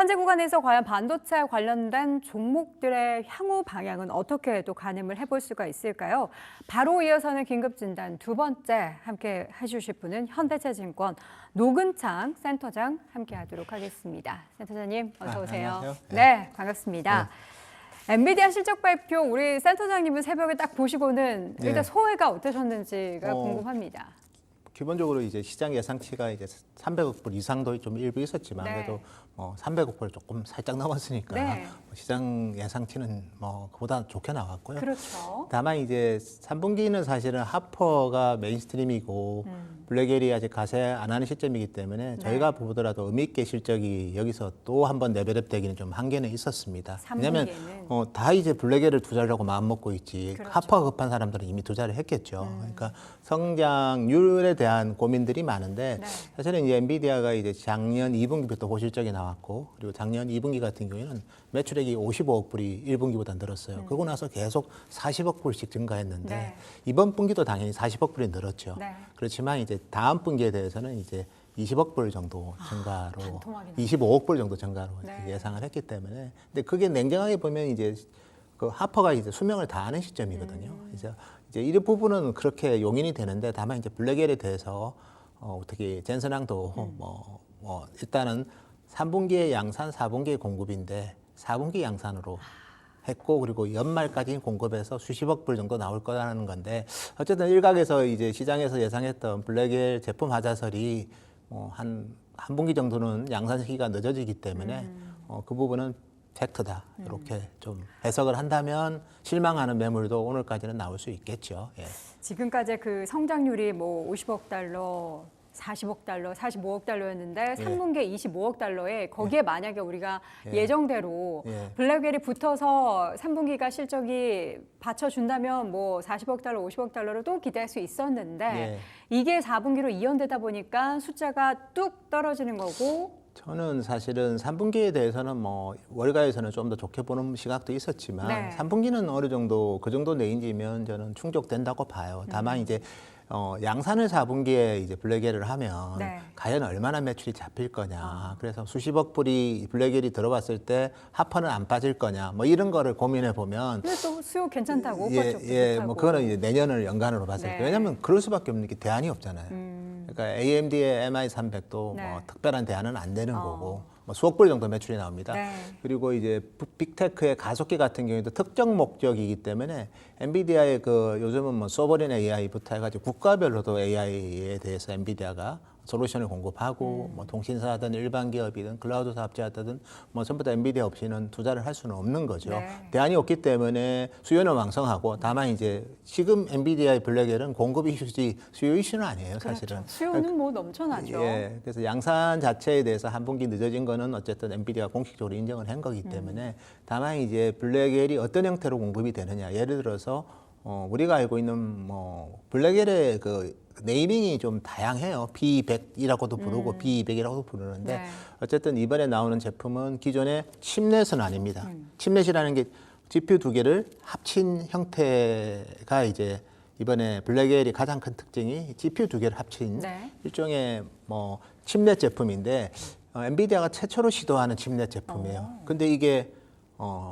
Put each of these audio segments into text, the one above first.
현재 구간에서 과연 반도체 관련된 종목들의 향후 방향은 어떻게 또 가늠을 해볼 수가 있을까요? 바로 이어서는 긴급진단 두 번째 함께 해주실 분은 현대차증권 노근창 센터장 함께하도록 하겠습니다. 센터장님 어서 오세요. 안녕하세요. 네, 반갑습니다. 엔비디아 실적 발표 우리 센터장님은 새벽에 딱 보시고는 일단 소회가 어떠셨는지가 궁금합니다. 기본적으로 이제 시장 예상치가 이제 300억 불 이상도 좀 일부 있었지만 그래도 300억 불 조금 살짝 넘었으니까 시장 예상치는 그보다 좋게 나왔고요. 그렇죠. 다만 이제 3분기는 사실은 하퍼가 메인스트림이고 블랙엘이 아직 가세 안 하는 시점이기 때문에 저희가 보더라도 의미 있게 실적이 여기서 또 한 번 레벨업 되기는 좀 한계는 있었습니다. 왜냐하면 다 이제 블랙엘을 투자하려고 마음 먹고 있지 하퍼가 급한 사람들은 이미 투자를 했겠죠. 그러니까 성장률에 대한 고민들이 많은데 사실은 이제 엔비디아가 이제 작년 2분기부터 고실적이 나왔고 그리고 작년 2분기 같은 경우에는 매출액이 55억 불이 1분기보다 늘었어요. 그러고 나서 계속 40억 불씩 증가했는데 이번 분기도 당연히 40억 불이 늘었죠. 그렇지만 이제 다음 분기에 대해서는 이제 20억 불 정도 증가로 25억 불 정도 증가로 예상을 했기 때문에 근데 그게 냉정하게 보면 이제 그 하퍼가 이제 수명을 다하는 시점이거든요. 그래서 이제 이 부분은 그렇게 용인이 되는데 다만 이제 블랙엘에 대해서 어떻게 젠슨항도 일단은 3분기에 양산, 4분기에 공급인데 4분기 양산으로 했고 그리고 연말까지 공급해서 수십억 불 정도 나올 거라는 건데 어쨌든 일각에서 이제 시장에서 예상했던 블랙엘 제품 하자설이 한 분기 정도는 양산 시기가 늦어지기 때문에 그 부분은 팩트다 이렇게 좀 해석을 한다면 실망하는 매물도 오늘까지는 나올 수 있겠죠. 지금까지 그 성장률이 뭐 50억 달러, 40억 달러, 45억 달러였는데 3분기에 25억 달러에 거기에 만약에 우리가 예정대로 블랙웰이 붙어서 3분기가 실적이 받쳐준다면 뭐 40억 달러, 50억 달러로 또 기대할 수 있었는데 이게 4분기로 이연되다 보니까 숫자가 뚝 떨어지는 거고 저는 사실은 3분기에 대해서는 뭐 월가에서는 좀 더 좋게 보는 시각도 있었지만 3분기는 어느 정도 그 정도 레인지면 저는 충족된다고 봐요. 다만 이제 양산을 4분기에 이제 블랙엘을 하면 과연 얼마나 매출이 잡힐 거냐. 그래서 수십억 불이 블랙엘이 들어왔을 때 하퍼는 안 빠질 거냐. 뭐 이런 거를 고민해 보면 근데 또 수요 괜찮다고 뭐 그거는 이제 내년을 연간으로 봤을 때 왜냐하면 그럴 수밖에 없는 게 대안이 없잖아요. 그러니까 AMD의 MI300도 뭐 특별한 대안은 안 되는 거고 뭐 수억 불 정도 매출이 나옵니다. 그리고 이제 빅테크의 가속기 같은 경우에도 특정 목적이기 때문에 엔비디아의 그 요즘은 뭐 소버린 AI부터 해가지고 국가별로도 AI에 대해서 엔비디아가 솔루션을 공급하고 뭐 통신사든 일반 기업이든 클라우드 사업자든 뭐 전부 다 엔비디아 없이는 투자를 할 수는 없는 거죠. 대안이 없기 때문에 수요는 왕성하고 다만 이제 지금 엔비디아의 블랙엘은 공급 이슈지 수요 이슈는 아니에요, 사실은. 수요는 뭐 넘쳐나죠. 그래서 양산 자체에 대해서 한 분기 늦어진 거는 어쨌든 엔비디아가 공식적으로 인정을 한 거기 때문에 다만 이제 블랙엘이 어떤 형태로 공급이 되느냐. 예를 들어서 우리가 알고 있는 뭐 블랙엘의 그 네이밍이 좀 다양해요. B100이라고도 부르고 B200이라고도 부르는데 어쨌든 이번에 나오는 제품은 기존의 칩넷은 아닙니다. 칩넷이라는 게 GPU 두 개를 합친 형태가 이제 이번에 블랙엘이 가장 큰 특징이 GPU 두 개를 합친 일종의 뭐 칩넷 제품인데 엔비디아가 최초로 시도하는 칩넷 제품이에요. 근데 이게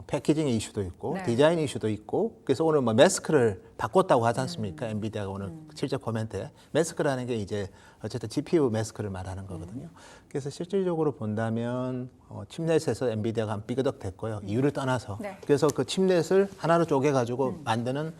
패키징의 이슈도 있고 디자인 이슈도 있고 그래서 오늘 뭐 매스크를 바꿨다고 하지 않습니까? 엔비디아가 오늘 실적 코멘트에 매스크라는 게 이제 어쨌든 GPU 매스크를 말하는 거거든요. 그래서 실질적으로 본다면 칩넷에서 엔비디아가 한 삐그덕 됐고요. 이유를 떠나서 그래서 그 칩넷을 하나로 쪼개가지고 만드는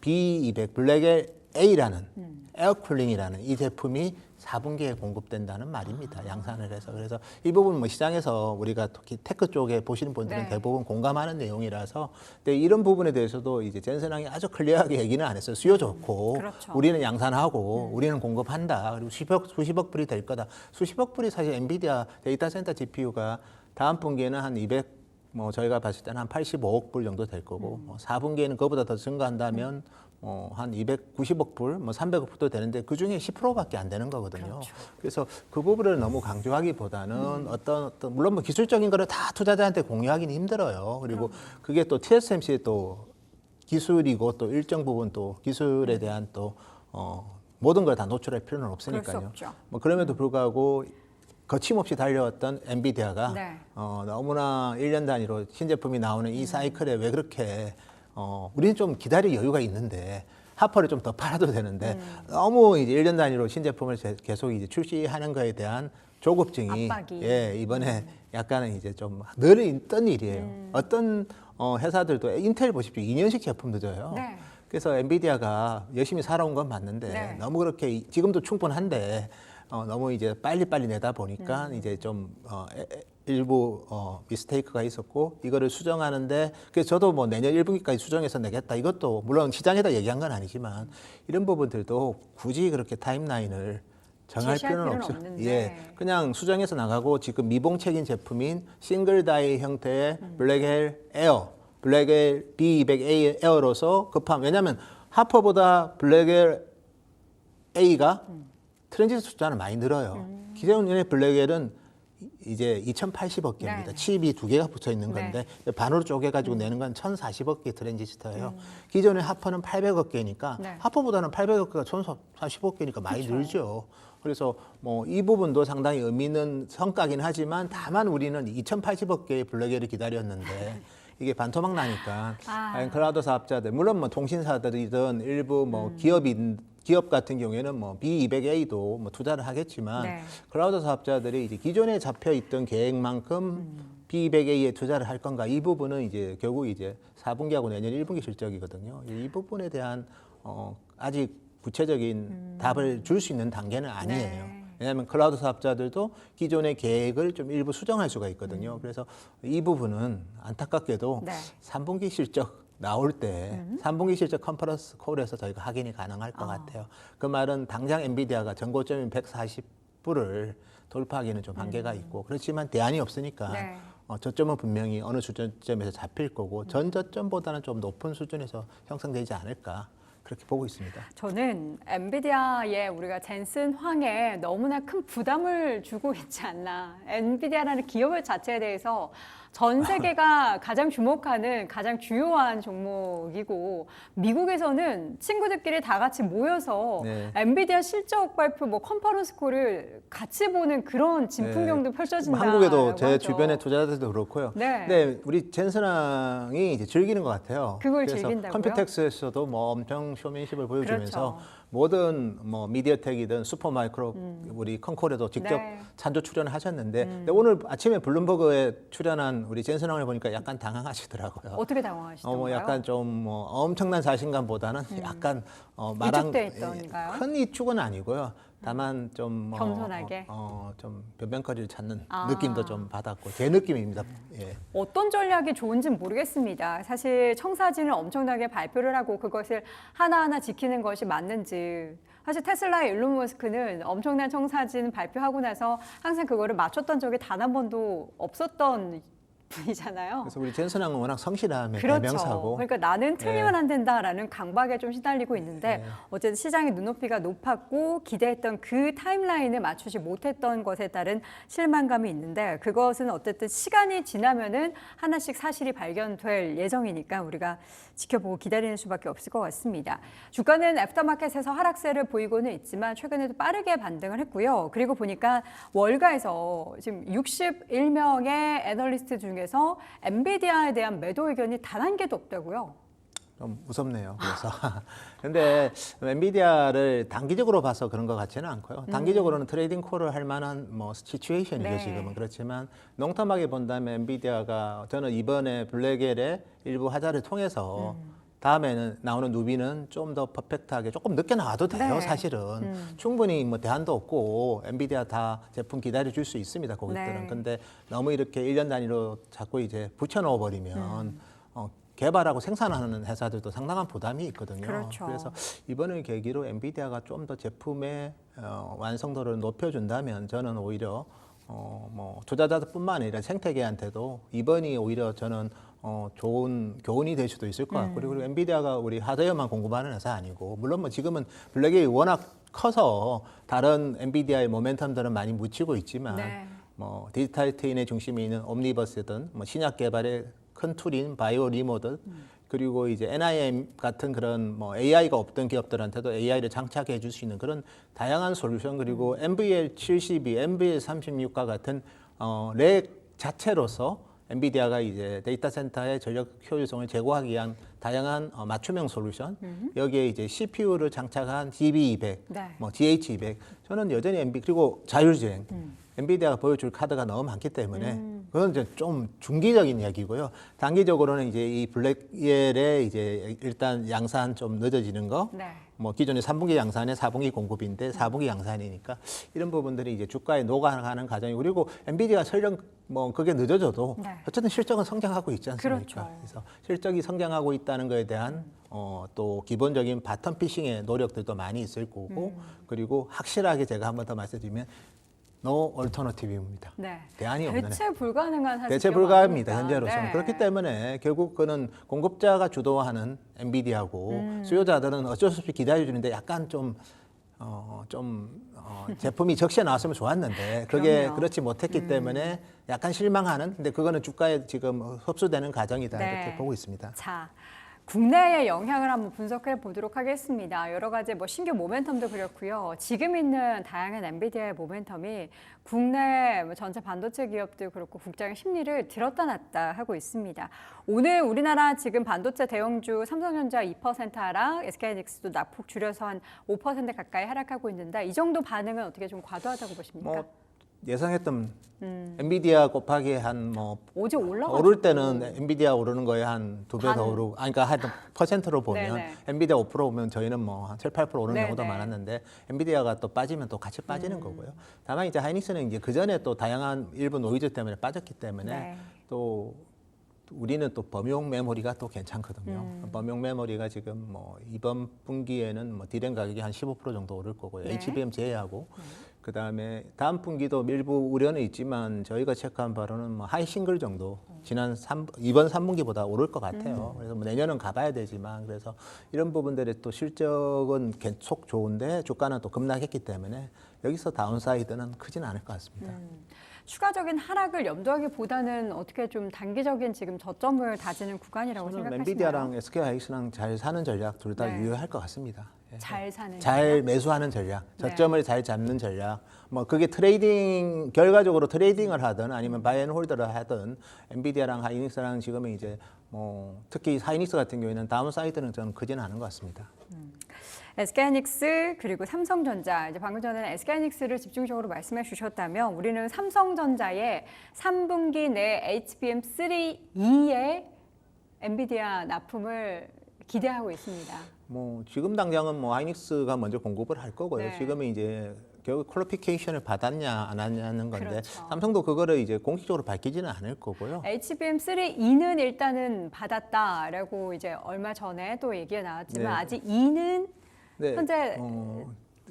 B200 블랙엘 A라는 에어쿨링이라는 이 제품이 4분기에 공급된다는 말입니다. 양산을 해서. 그래서 이 부분 뭐 시장에서 우리가 특히 테크 쪽에 보시는 분들은 대부분 공감하는 내용이라서 근데 이런 부분에 대해서도 이제 젠슨항이 아주 클리어하게 얘기는 안 했어요. 수요 좋고 우리는 양산하고 우리는 공급한다. 그리고 수십억 불이 될 거다. 수십억 불이 사실 엔비디아 데이터 센터 GPU가 다음 분기에는 한 200, 뭐 저희가 봤을 때는 한 85억 불 정도 될 거고 4분기에는 그거보다 더 증가한다면 한 290억 불, 뭐 300억 불도 되는데 그 중에 10%밖에 안 되는 거거든요. 그래서 그 부분을 너무 강조하기보다는 어떤 물론 뭐 기술적인 거를 다 투자자한테 공유하기는 힘들어요. 그리고 그게 또 TSMC의 또 기술이고 또 일정 부분 또 기술에 대한 또 모든 걸 다 노출할 필요는 없으니까요. 뭐 그럼에도 불구하고 거침없이 달려왔던 엔비디아가 네. 너무나 1년 단위로 신제품이 나오는 이 사이클에 왜 그렇게 우리는 좀 기다릴 여유가 있는데 하퍼를 좀 더 팔아도 되는데 너무 이제 1년 단위로 신제품을 계속 이제 출시하는 거에 대한 조급증이 압박이. 예, 이번에 약간은 이제 좀 늘 있던 일이에요. 어떤 회사들도 인텔 보십시오. 2년씩 제품 늦어요. 네. 그래서 엔비디아가 열심히 살아온 건 맞는데 네. 너무 그렇게 지금도 충분한데 너무 이제 빨리빨리 내다 보니까 이제 좀 일부 미스테이크가 있었고 이거를 수정하는데 그래서 저도 뭐 내년 1분기까지 수정해서 내겠다 이것도 물론 시장에다 얘기한 건 아니지만 이런 부분들도 굳이 그렇게 타임라인을 정할 제시할 필요는 필요는 없어요. 없는데. 예, 그냥 수정해서 나가고 지금 미봉책인 제품인 싱글 다이 형태의 블랙헬 에어, 블랙헬 B200A 에어로서 급함. 왜냐하면 하퍼보다 블랙헬 A가 트랜지스터 숫자는 많이 늘어요. 기존의 블랙헬은 이제 2080억 개입니다. 네. 칩이 2개가 붙어 있는 건데 반으로 쪼개가지고 내는 건 1040억 개 트랜지스터예요. 기존의 하퍼는 800억 개니까 네. 하퍼보다는 800억 개가 1040억 개니까 많이 늘죠. 그래서 뭐 이 부분도 상당히 의미 있는 성과긴 하지만 다만 우리는 2080억 개의 블랙헬을 기다렸는데 이게 반토막 나니까 클라우드 사업자들 물론 뭐 통신사들이든 일부 뭐 기업 같은 경우에는 뭐 B200A도 뭐 투자를 하겠지만 네. 클라우드 사업자들이 이제 기존에 잡혀 있던 계획만큼 B200A에 투자를 할 건가 이 부분은 이제 결국 이제 4분기하고 내년 1분기 실적이거든요. 이 부분에 대한 아직 구체적인 답을 줄 수 있는 단계는 아니에요. 네. 왜냐하면 클라우드 사업자들도 기존의 계획을 좀 일부 수정할 수가 있거든요. 그래서 이 부분은 안타깝게도 네. 3분기 실적 나올 때 3분기 실적 컨퍼런스 콜에서 저희가 확인이 가능할 것 같아요. 그 말은 당장 엔비디아가 전고점인 140불을 돌파하기는 좀 한계가 있고 그렇지만 대안이 없으니까 네. 저점은 분명히 어느 수준점에서 잡힐 거고 전 저점보다는 좀 높은 수준에서 형성되지 않을까 그렇게 보고 있습니다. 저는 엔비디아의 우리가 젠슨 황에 너무나 큰 부담을 주고 있지 않나. 엔비디아라는 기업 자체에 대해서 전 세계가 가장 주목하는 가장 주요한 종목이고 미국에서는 친구들끼리 다 같이 모여서 네. 엔비디아 실적 발표 뭐 컨퍼런스 콜을 같이 보는 그런 진풍경도 펼쳐진다. 한국에도 제 주변의 투자자들도 그렇고요. 네. 근데 우리 젠슨왕이 이제 즐기는 것 같아요. 그걸 그래서 즐긴다고요? 컴퓨텍스에서도 뭐 엄청 쇼맨십을 보여주면서 그렇죠. 모든 뭐 미디어텍이든 슈퍼마이크로 우리 컨콜에도 직접 네. 찬조 출연을 하셨는데 근데 오늘 아침에 블룸버그에 출연한 우리 젠슨왕을 보니까 약간 당황하시더라고요. 어떻게 당황하시던가요? 뭐 약간 좀 뭐 엄청난 자신감보다는 약간 말한 위축돼 있던가요? 큰 위축은 아니고요. 다만 좀 겸손하게? 좀 변변거리를 찾는 아. 느낌도 좀 받았고 제 느낌입니다. 예. 어떤 전략이 좋은지는 모르겠습니다. 사실 청사진을 엄청나게 발표를 하고 그것을 하나하나 지키는 것이 맞는지. 사실 테슬라의 일론 머스크는 엄청난 청사진 발표하고 나서 항상 그거를 맞췄던 적이 단 한 번도 없었던 분이잖아요. 그래서 우리 젠슨왕은 워낙 성실함의 그렇죠. 대명사고 그러니까 나는 틀리면 예. 안 된다라는 강박에 좀 시달리고 있는데 어쨌든 시장의 눈높이가 높았고 기대했던 그 타임라인을 맞추지 못했던 것에 따른 실망감이 있는데 그것은 어쨌든 시간이 지나면은 하나씩 사실이 발견될 예정이니까 우리가 지켜보고 기다리는 수밖에 없을 것 같습니다. 주가는 애프터마켓에서 하락세를 보이고는 있지만 최근에도 빠르게 반등을 했고요. 그리고 보니까 월가에서 지금 61명의 애널리스트 중에서 엔비디아에 대한 매도 의견이 단 한 개도 없다고요. 좀 무섭네요. 그래서 근데 엔비디아를 단기적으로 봐서 그런 것 같지는 않고요. 단기적으로는 트레이딩 콜을 할 만한 뭐 시츄에이션이죠. 네. 지금은 그렇지만 롱텀하게 본다면 엔비디아가 저는 이번에 블랙엘의 일부 하자를 통해서 다음에는 나오는 누비는 좀 더 퍼펙트하게 조금 늦게 나와도 돼요. 네. 사실은 충분히 뭐 대안도 없고 엔비디아 다 제품 기다려 줄 수 있습니다. 고객들은. 네. 근데 너무 이렇게 1년 단위로 자꾸 이제 붙여넣어 버리면 개발하고 생산하는 회사들도 상당한 부담이 있거든요. 그렇죠. 그래서 이번을 계기로 엔비디아가 좀 더 제품의 완성도를 높여준다면 저는 오히려 뭐 투자자들뿐만 아니라 생태계한테도 이번이 오히려 저는 좋은 교훈이 될 수도 있을 것 같고 그리고 엔비디아가 우리 하드웨어만 공급하는 회사 아니고 물론 뭐 지금은 블랙이 워낙 커서 다른 엔비디아의 모멘텀들은 많이 묻히고 있지만 네. 뭐 디지털 트윈의 중심에 있는 옴니버스든 뭐 신약 개발의 큰 툴인 바이오 리모든 그리고 이제 NIM 같은 그런 뭐 AI가 없던 기업들한테도 AI를 장착해 줄 수 있는 그런 다양한 솔루션, 그리고 NVL72, NVL36과 같은 렉 자체로서 엔비디아가 이제 데이터 센터의 전력 효율성을 제고하기 위한 다양한 맞춤형 솔루션, 여기에 이제 CPU를 장착한 GB200, 네. 뭐 GH200, 저는 여전히 그리고 자율주행, 엔비디아가 보여줄 카드가 너무 많기 때문에 그건 이제 좀 중기적인 이야기고요. 단기적으로는 이제 이 블랙웰의 이제 일단 양산 좀 늦어지는 거, 네. 뭐 기존의 3분기 양산에 4분기 공급인데 4분기 양산이니까 이런 부분들이 이제 주가에 녹아가는 과정이고, 그리고 엔비디아 설령 뭐 그게 늦어져도 네. 어쨌든 실적은 성장하고 있지 않습니까? 그렇죠. 그래서 실적이 성장하고 있다는 것에 대한 또 기본적인 바텀 피싱의 노력들도 많이 있을 거고, 그리고 확실하게 제가 한 번 더 말씀드리면 노 얼터너티브입니다. 네. 대안이 없는 대체 불가능한 사실 대체 기업 불가합니다. 아닙니까? 현재로서는. 네. 그렇기 때문에 결국 그는 공급자가 주도하는 엔비디아고 수요자들은 어쩔 수 없이 기다려주는데 약간 제품이 적시에 나왔으면 좋았는데 그게 그럼요. 그렇지 못했기 때문에 약간 실망하는, 근데 그거는 주가에 지금 흡수되는 과정이다, 네. 이렇게 보고 있습니다. 자, 국내의 영향을 한번 분석해 보도록 하겠습니다. 여러 가지 뭐 신규 모멘텀도 그렇고요. 지금 있는 다양한 엔비디아의 모멘텀이 국내 전체 반도체 기업도 그렇고 국장의 심리를 들었다 놨다 하고 있습니다. 오늘 우리나라 지금 반도체 대형주 삼성전자 2% 하락, SK하이닉스도 낙폭 줄여서 한 5% 가까이 하락하고 있는데 이 정도 반응은 어떻게 좀 과도하다고 보십니까? 뭐 예상했던 엔비디아 곱하기 한 뭐 어제 올라가지고 오를 때는 엔비디아 오르는 거에 한 2배 더 반. 오르고, 아니 그러니까 한 퍼센트로 보면 네네. 엔비디아 5% 오면 저희는 뭐 한 7, 8% 오르는 네네. 경우도 많았는데 엔비디아가 또 빠지면 또 같이 빠지는 거고요. 다만 이제 하이닉스는 이제 그 전에 또 다양한 일부 노이즈 때문에 빠졌기 때문에 네. 또 우리는 또 범용 메모리가 또 괜찮거든요. 범용 메모리가 지금 뭐 이번 분기에는 뭐 디램 가격이 한 15% 정도 오를 거고요. 네. HBM 제외하고. 그다음에 다음 분기도 일부 우려는 있지만 저희가 체크한 바로는 뭐 하이 싱글 정도 이번 3분기보다 오를 것 같아요. 그래서 뭐 내년은 가봐야 되지만, 그래서 이런 부분들의 또 실적은 계속 좋은데 주가는 또 급락했기 때문에 여기서 다운사이드는 크지는 않을 것 같습니다. 추가적인 하락을 염두하기보다는 어떻게 좀 단기적인 지금 저점을 다지는 구간이라고 저는 생각하시나요? 엔비디아랑 SK하이닉스랑 잘 사는 전략 둘 다 네. 유효할 것 같습니다. 예. 잘 사는 잘 매수하는 전략, 네. 저점을 잘 잡는 전략, 뭐 그게 결과적으로 트레이딩을 하든 아니면 바이앤홀더를 하든 엔비디아랑 하이닉스랑 지금은 이제 뭐 특히 하이닉스 같은 경우에는 다운사이드는 저는 크지는 않은 것 같습니다. SK하이닉스 그리고 삼성전자, 이제 방금 전에는 SK하이닉스를 집중적으로 말씀해 주셨다면 우리는 삼성전자의 3분기 내 HBM3E의 엔비디아 납품을 기대하고 있습니다. 뭐 지금 당장은 뭐 하이닉스가 먼저 공급을 할 거고요. 네. 지금은 이제 결국 퀄리피케이션을 받았냐 안 받냐는 건데 그렇죠. 삼성도 그거를 이제 공식적으로 밝히지는 않을 거고요. HBM3E는 일단은 받았다라고 이제 얼마 전에 또 얘기가 나왔지만 네. 아직 2는 네, 현재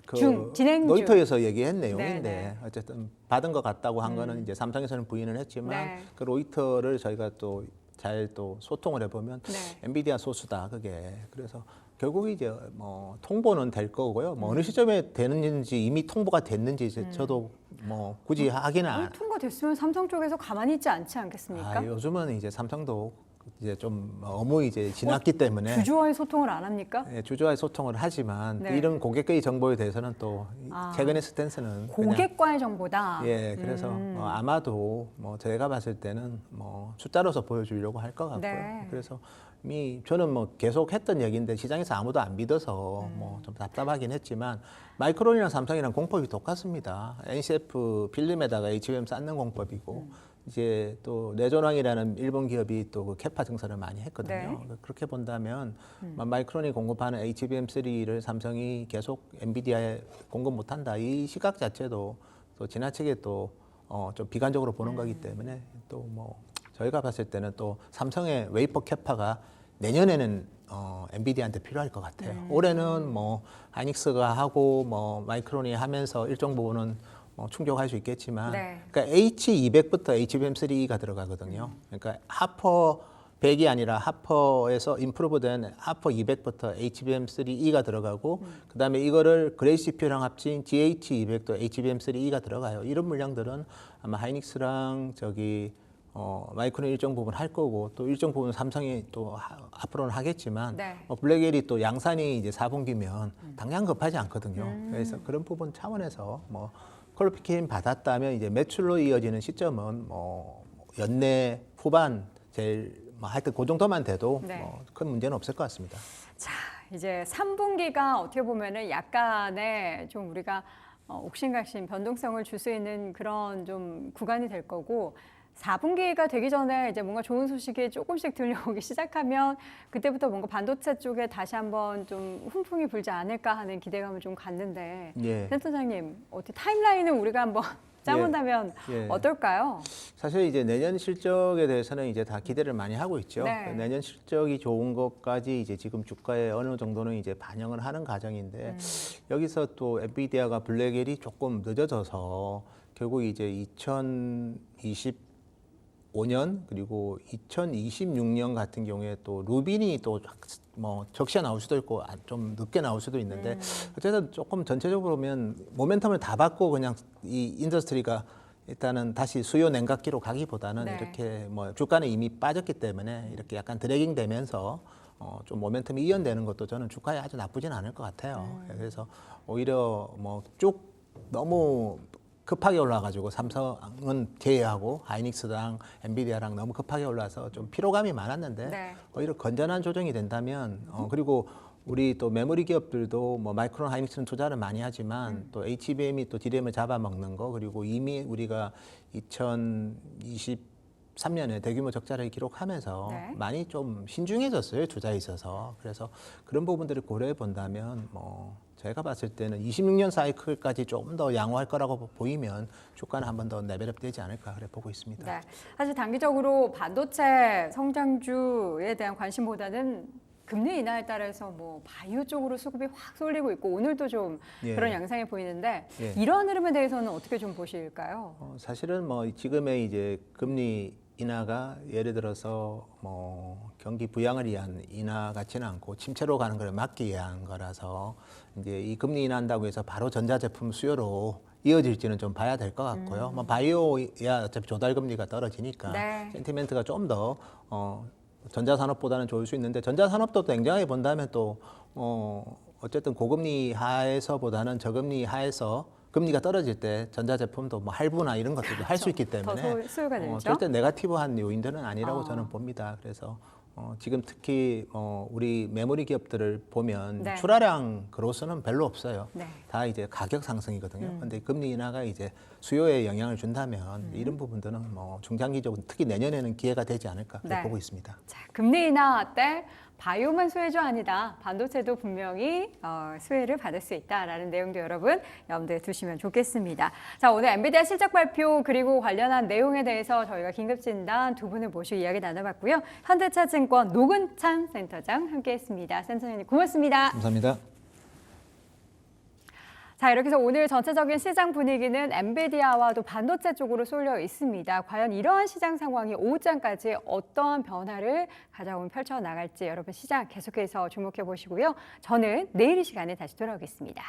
그 진행 중. 로이터에서 얘기한 내용인데 네. 어쨌든 받은 것 같다고 한 거는 이제 삼성에서는 부인을 했지만 네. 그 로이터를 저희가 또 잘 소통을 해보면 네. 엔비디아 소수다 그게. 그래서 결국 이제 뭐 통보는 될 거고요. 뭐 어느 시점에 되는지 이미 통보가 됐는지 이제 저도 뭐 굳이 하기는 통과됐으면 삼성 쪽에서 가만히 있지 않지 않겠습니까? 요즘은 이제 삼성도 이제 좀 너무 이제 지났기 때문에 주주와의 소통을 안 합니까? 예, 주주와의 소통을 하지만 네. 이런 고객의 정보에 대해서는 또 최근의 스탠스는 그냥 고객과의 정보다. 예, 그래서 아마도 뭐 제가 봤을 때는 뭐 숫자로서 보여주려고 할 것 같고요. 네. 그래서 이미 저는 뭐 계속 했던 얘기인데 시장에서 아무도 안 믿어서 뭐 좀 답답하긴 했지만 마이크론이랑 삼성이랑 공법이 똑같습니다. NCF 필름에다가 HBM 쌓는 공법이고 이제 또 레조랑이라는 일본 기업이 또 그 캐파 증설을 많이 했거든요. 네. 그렇게 본다면 마이크론이 공급하는 HBM3를 삼성이 계속 엔비디아에 공급 못한다. 이 시각 자체도 또 지나치게 또 좀 비관적으로 보는 거기 때문에 또 뭐 저희가 봤을 때는 또 삼성의 웨이퍼 캐파가 내년에는 엔비디아한테 필요할 것 같아요. 올해는 뭐 하이닉스가 하고 뭐 마이크론이 하면서 일정 부분은 충족할 수 있겠지만, 네. 그러니까 H200부터 HBM3E가 들어가거든요. 그러니까 하퍼 100이 아니라 하퍼에서 임프루브된 하퍼 200부터 HBM3E가 들어가고, 그다음에 이거를 그레이 CPU랑 합친 GH200도 HBM3E가 들어가요. 이런 물량들은 아마 하이닉스랑 마이크론 일정 부분 할 거고 또 일정 부분 삼성이 또 앞으로는 하겠지만 네. 블랙웰이 또 양산이 이제 4분기면 당장 급하지 않거든요. 그래서 그런 부분 차원에서 뭐 퀄리피케이션 받았다면 이제 매출로 이어지는 시점은 뭐 연내 후반 제일 뭐 하여튼 그 정도만 돼도 네. 뭐 큰 문제는 없을 것 같습니다. 자, 이제 3분기가 어떻게 보면은 약간의 좀 우리가 옥신각신 변동성을 줄 수 있는 그런 좀 구간이 될 거고 4분기가 되기 전에 이제 뭔가 좋은 소식이 조금씩 들려오기 시작하면 그때부터 뭔가 반도체 쪽에 다시 한번 좀 훈풍이 불지 않을까 하는 기대감을 좀 갖는데 예. 센터장님 어떻게 타임라인을 우리가 한번 짜본다면 예. 어떨까요? 사실 이제 내년 실적에 대해서는 이제 다 기대를 많이 하고 있죠. 네. 내년 실적이 좋은 것까지 이제 지금 주가에 어느 정도는 이제 반영을 하는 과정인데 여기서 또 엔비디아가 블랙웰이 조금 늦어져서 결국 이제 2025년 그리고 2026년 같은 경우에 또 루빈이 또 뭐 적시가 나올 수도 있고 좀 늦게 나올 수도 있는데 어쨌든 조금 전체적으로 보면 모멘텀을 다 받고 그냥 이 인더스트리가 일단은 다시 수요 냉각기로 가기보다는 네. 이렇게 뭐 주가는 이미 빠졌기 때문에 이렇게 약간 드래깅 되면서 좀 모멘텀이 이연되는 것도 저는 주가에 아주 나쁘진 않을 것 같아요. 그래서 오히려 뭐 쭉 너무 급하게 올라가지고 삼성은 제외하고 하이닉스랑 엔비디아랑 너무 급하게 올라서 좀 피로감이 많았는데 네. 오히려 건전한 조정이 된다면 그리고 우리 또 메모리 기업들도 뭐 마이크론 하이닉스는 투자를 많이 하지만 또 HBM이 또 DRAM을 잡아먹는 거 그리고 이미 우리가 2023년에 대규모 적자를 기록하면서 네. 많이 좀 신중해졌어요 투자에 있어서. 그래서 그런 부분들을 고려해 본다면 뭐 제가 봤을 때는 26년 사이클까지 좀 더 양호할 거라고 보이면 주가는 한 번 더 레벨업 되지 않을까 그래 보고 있습니다. 네. 사실 단기적으로 반도체 성장주에 대한 관심보다는 금리 인하에 따라서 뭐 바이오 쪽으로 수급이 확 쏠리고 있고 오늘도 좀 예. 그런 양상이 보이는데 예. 이런 흐름에 대해서는 어떻게 좀 보실까요? 사실은 뭐 지금의 이제 금리 인하가 예를 들어서 뭐 경기 부양을 위한 인하 같지는 않고 침체로 가는 걸 막기 위한 거라서 이제 이 금리 인하한다고 해서 바로 전자제품 수요로 이어질지는 좀 봐야 될 것 같고요. 뭐 바이오야 어차피 조달 금리가 떨어지니까 네. 센티멘트가 좀 더 전자산업보다는 좋을 수 있는데 전자산업도 굉장히 본다면 또 어쨌든 고금리 하에서보다는 저금리 하에서 금리가 떨어질 때 전자제품도 뭐 할부나 이런 것들도 할 수 있기 때문에 더 수요가 늘죠. 절대 네거티브한 요인들은 아니라고 저는 봅니다. 그래서 지금 특히 우리 메모리 기업들을 보면 네. 출하량 그로서는 별로 없어요. 네. 다 이제 가격 상승이거든요. 근데 금리 인하가 이제 수요에 영향을 준다면 이런 부분들은 뭐 중장기적으로 특히 내년에는 기회가 되지 않을까 그렇게 네. 보고 있습니다. 자, 금리 인하 때 바이오만 수혜주 아니다. 반도체도 분명히 수혜를 받을 수 있다라는 내용도 여러분 염두에 두시면 좋겠습니다. 자, 오늘 엔비디아 실적 발표 그리고 관련한 내용에 대해서 저희가 긴급진단 두 분을 모시고 이야기 나눠봤고요. 현대차증권 노근찬 센터장 함께했습니다. 센터장님 고맙습니다. 감사합니다. 자, 이렇게 해서 오늘 전체적인 시장 분위기는 엔비디아와 또 반도체 쪽으로 쏠려 있습니다. 과연 이러한 시장 상황이 오후장까지 어떠한 변화를 가져오면 펼쳐나갈지 여러분 시장 계속해서 주목해 보시고요. 저는 내일 이 시간에 다시 돌아오겠습니다.